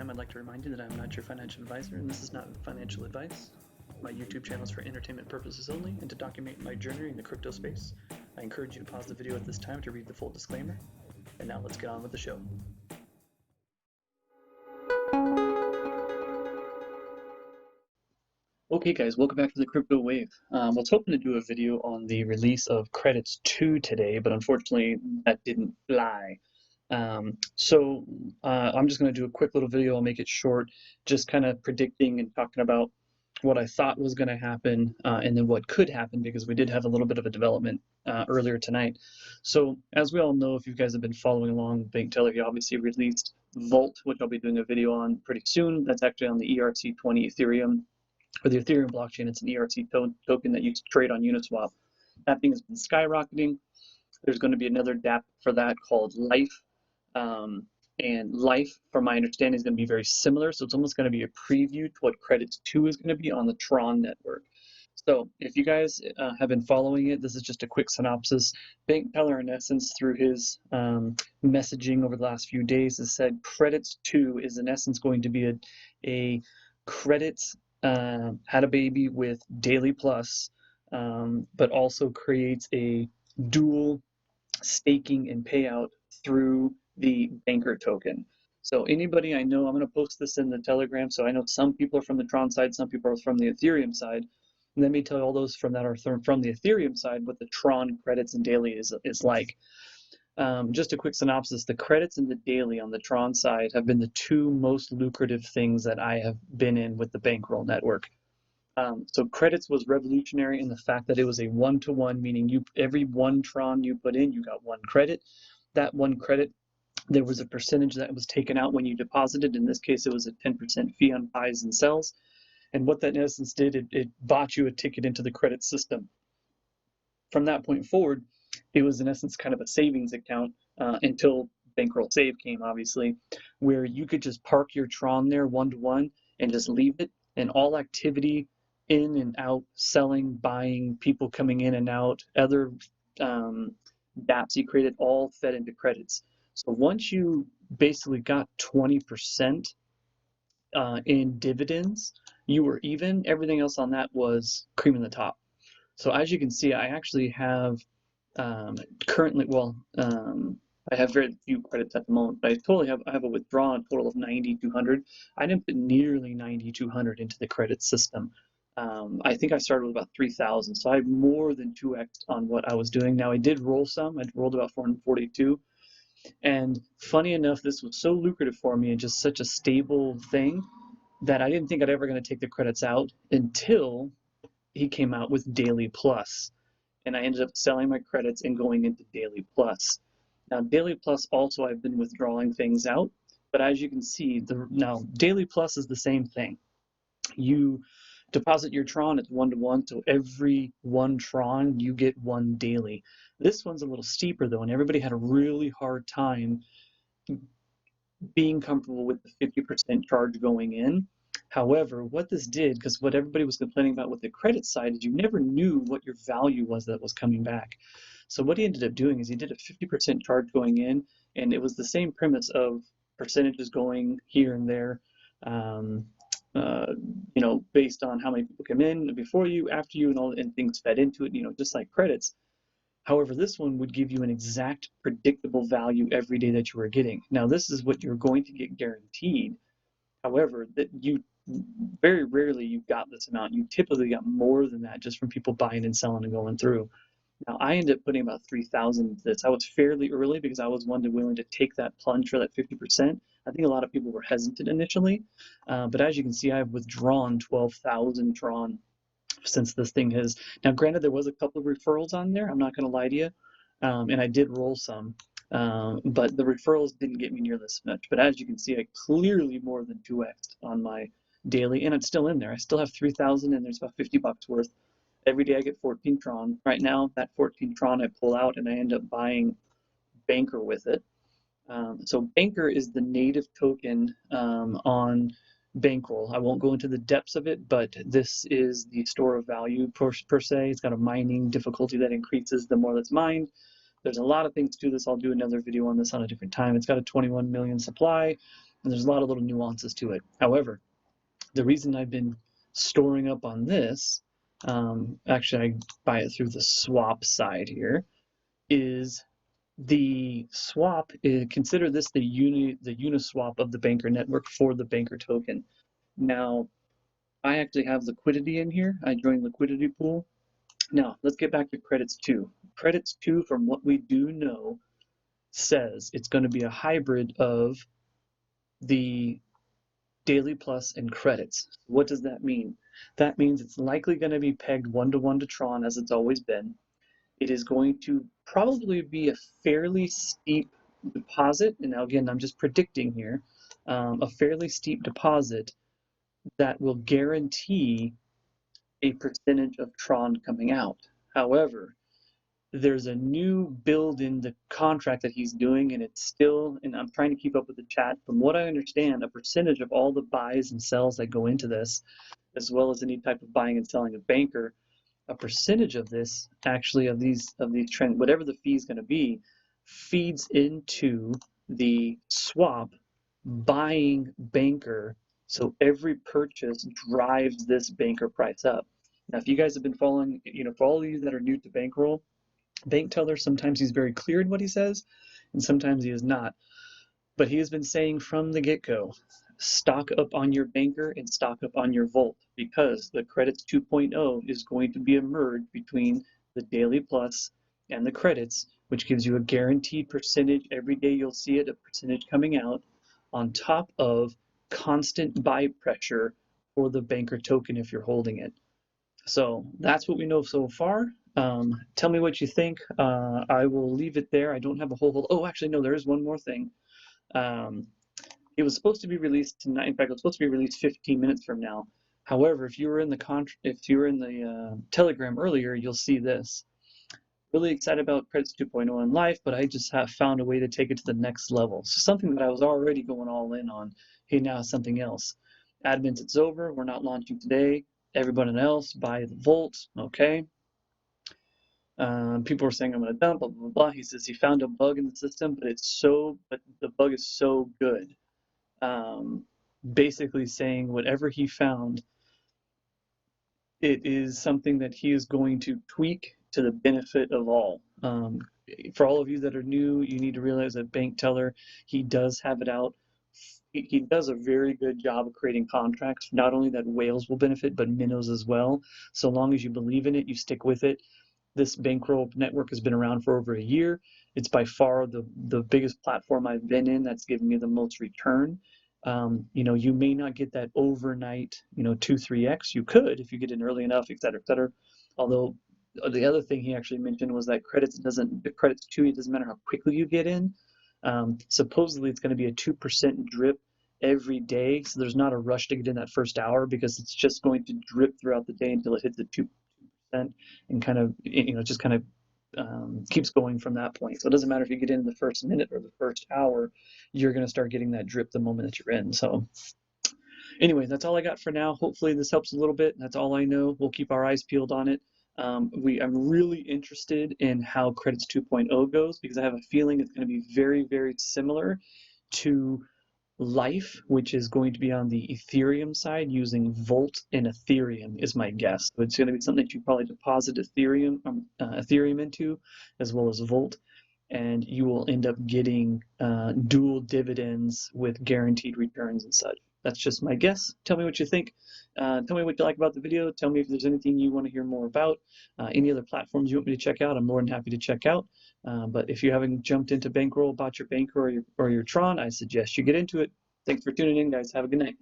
time, I'd like to remind you that I'm not your financial advisor and this is not financial advice. My YouTube channel is for entertainment purposes only and to document my journey in the crypto space. I encourage you to pause the video at this time to read the full disclaimer. And now let's get on with the show. Okay guys, welcome back to the Crypto Wave. I was hoping to do a video on the release of Credits 2 today, but unfortunately that didn't fly. I'm just going to do a quick little video. I'll make it short, just kind of predicting and talking about what I thought was going to happen and then what could happen, because we did have a little bit of a development earlier tonight. So as we all know, if you guys have been following along, Bankteller, he obviously released Vault, which I'll be doing a video on pretty soon. That's actually on the ERC20 Ethereum, or the Ethereum blockchain. It's an ERC token that you trade on Uniswap. That thing has been skyrocketing. There's going to be another DApp for that called Life. And Life, from my understanding, is going to be very similar. So it's almost going to be a preview to what Credits 2 is going to be on the Tron network. So if you guys have been following it, this is just a quick synopsis. Bankteller, in essence, through his messaging over the last few days, has said Credits 2 is in essence going to be a Credits had a baby with Daily Plus, but also creates a dual staking and payout through the Banker token. So anybody I know, I'm going to post this in the Telegram, so I know some people are from the Tron side, some people are from the Ethereum side. And let me tell you all those from that are from the Ethereum side what the Tron credits and daily is like. Just a quick synopsis, the credits and the daily on the Tron side have been the two most lucrative things that I have been in with the Bankroll network. So credits was revolutionary in the fact that it was a one-to-one, meaning every one Tron you put in, you got one credit. That one credit, there was a percentage that was taken out when you deposited. In this case, it was a 10% fee on buys and sells. And what that in essence did, it bought you a ticket into the credit system. From that point forward, it was in essence kind of a savings account until Bankroll Save came, obviously, where you could just park your Tron there one-to-one and just leave it, and all activity in and out, selling, buying, people coming in and out, other dApps you created, all fed into credits. So once you basically got 20% in dividends, you were even. Everything else on that was cream in the top. So as you can see, I actually have currently, I have very few credits at the moment, but I have a withdrawn total of 9,200. I didn't put nearly 9,200 into the credit system. I think I started with about 3,000, so I have more than 2x on what I was doing. Now I did roll some. I rolled about 442, and funny enough, this was so lucrative for me and just such a stable thing that I didn't think I'd ever going to take the credits out until he came out with Daily Plus, and I ended up selling my credits and going into Daily Plus. Now Daily Plus also I've been withdrawing things out, but as you can see, now Daily Plus is the same thing. You deposit your Tron, it's one-to-one, so every one Tron you get one daily. This one's a little steeper though, and everybody had a really hard time being comfortable with the 50% charge going in. However, what this did, because what everybody was complaining about with the credit side is you never knew what your value was that was coming back. So what he ended up doing is he did a 50% charge going in, and it was the same premise of percentages going here and there, based on how many people come in before you, after you, and things fed into it, just like credits. However, this one would give you an exact predictable value every day that you were getting. Now, this is what you're going to get guaranteed. However, that you very rarely you got this amount. You typically got more than that just from people buying and selling and going through. Now, I ended up putting about 3,000 into this. I was fairly early because I was willing to take that plunge for that 50%. I think a lot of people were hesitant initially, but as you can see, I've withdrawn 12,000 Tron since this thing has. Now, granted, there was a couple of referrals on there. I'm not going to lie to you, and I did roll some. But the referrals didn't get me near this much. But as you can see, I clearly more than 2x on my daily, and it's still in there. I still have 3,000, and there's about $50 worth. Every day I get 14 Tron. Right now, that 14 Tron I pull out, and I end up buying Banker with it. So Banker is the native token on Bankroll. I won't go into the depths of it, but this is the store of value per se. It's got a mining difficulty that increases the more that's mined. There's a lot of things to this. I'll do another video on this on a different time. It's got a 21 million supply. And there's a lot of little nuances to it. However, the reason I've been storing up on this, actually I buy it through the swap side here, is the swap, consider this the Uniswap of the Banker network for the Banker token. Now, I actually have liquidity in here. I joined liquidity pool. Now, let's get back to credits 2. Credits 2, from what we do know, says it's going to be a hybrid of the Daily Plus and credits. What does that mean? That means it's likely going to be pegged 1-to-1 to Tron, as it's always been. It is going to probably be a fairly steep deposit, and now again, I'm just predicting here, a fairly steep deposit that will guarantee a percentage of Tron coming out. However, there's a new build in the contract that he's doing, and it's still, and I'm trying to keep up with the chat. From what I understand, a percentage of all the buys and sells that go into this, as well as any type of buying and selling of Banker, a percentage of this, actually, of these trends, whatever the fee is going to be, feeds into the swap buying Banker. So every purchase drives this Banker price up. Now, if you guys have been following, for all of you that are new to Bankroll, Bank Teller, sometimes he's very clear in what he says, and sometimes he is not. But he has been saying from the get-go, stock up on your Banker and stock up on your Volt, because the Credits 2.0 is going to be a merge between the Daily Plus and the Credits, which gives you a guaranteed percentage. Every day you'll see it, a percentage coming out, on top of constant buy pressure for the Banker token if you're holding it. So that's what we know so far. Tell me what you think. I will leave it there. I don't have a whole. Oh, actually, no. There is one more thing. It was supposed to be released tonight. In fact, it was supposed to be released 15 minutes from now. However, if you were in the Telegram earlier, you'll see this. Really excited about Credits 2.0 in life, but I just have found a way to take it to the next level. So something that I was already going all in on. Hey, now something else. Admins, it's over. We're not launching today. Everybody else, buy the Volt. Okay. People were saying I'm going to dump, blah, blah, blah, blah. He says he found a bug in the system, but the bug is so good. Basically saying whatever he found, it is something that he is going to tweak to the benefit of all. For all of you that are new, you need to realize that Bank Teller, he does have it out. He does a very good job of creating contracts, not only that whales will benefit, but minnows as well. So long as you believe in it, you stick with it. This Bankroll network has been around for over a year. It's by far the biggest platform I've been in that's given me the most return. You may not get that overnight, 2-3x. You could if you get in early enough, et cetera, et cetera. Although the other thing he actually mentioned was that credits too, it doesn't matter how quickly you get in. Supposedly it's going to be a 2% drip every day. So there's not a rush to get in that first hour, because it's just going to drip throughout the day until it hits the 2%, and kind of, just kind of keeps going from that point. So it doesn't matter if you get in the first minute or the first hour, you're going to start getting that drip the moment that you're in. So anyway, that's all I got for now. Hopefully this helps a little bit. That's all I know. We'll keep our eyes peeled on it. I'm really interested in how Credits 2.0 goes, because I have a feeling it's going to be very, very similar to Life, which is going to be on the Ethereum side using Volt and Ethereum, is my guess. So it's going to be something that you probably deposit Ethereum into, as well as Volt, and you will end up getting dual dividends with guaranteed returns and such. That's just my guess. Tell me what you think. Tell me what you like about the video. Tell me if there's anything you want to hear more about. Any other platforms you want me to check out, I'm more than happy to check out. But if you haven't jumped into Bankroll, bought your Banker or your Tron, I suggest you get into it. Thanks for tuning in, guys. Have a good night.